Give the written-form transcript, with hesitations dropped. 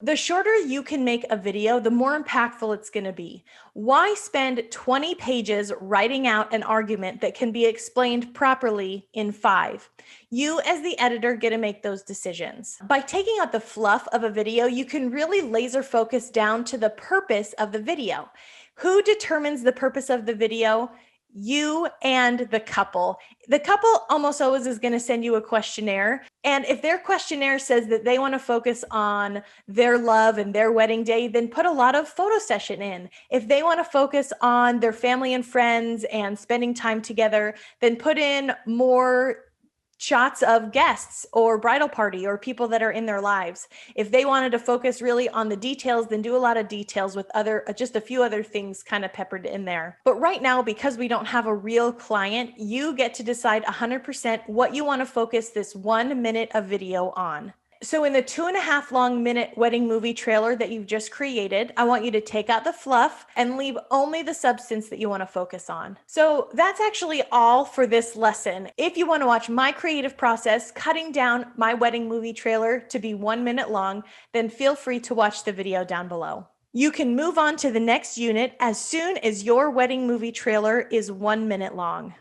The shorter you can make a video, the more impactful it's going to be. Why spend 20 pages writing out an argument that can be explained properly in 5? You, as the editor, get to make those decisions. By taking out the fluff of a video, you can really laser focus down to the purpose of the video. Who determines the purpose of the video? You and the couple. The couple almost always is going to send you a questionnaire. And if their questionnaire says that they want to focus on their love and their wedding day, then put a lot of photo session in. If they want to focus on their family and friends and spending time together, then put in more shots of guests or bridal party or people that are in their lives. If they wanted to focus really on the details, then do a lot of details with just a few other things kind of peppered in there. But right now, because we don't have a real client, you get to decide 100% what you want to focus this 1 minute of video on. So in the 2.5 long minute wedding movie trailer that you've just created, I want you to take out the fluff and leave only the substance that you want to focus on. So that's actually all for this lesson. If you want to watch my creative process, cutting down my wedding movie trailer to be 1 minute long, then feel free to watch the video down below. You can move on to the next unit as soon as your wedding movie trailer is 1 minute long.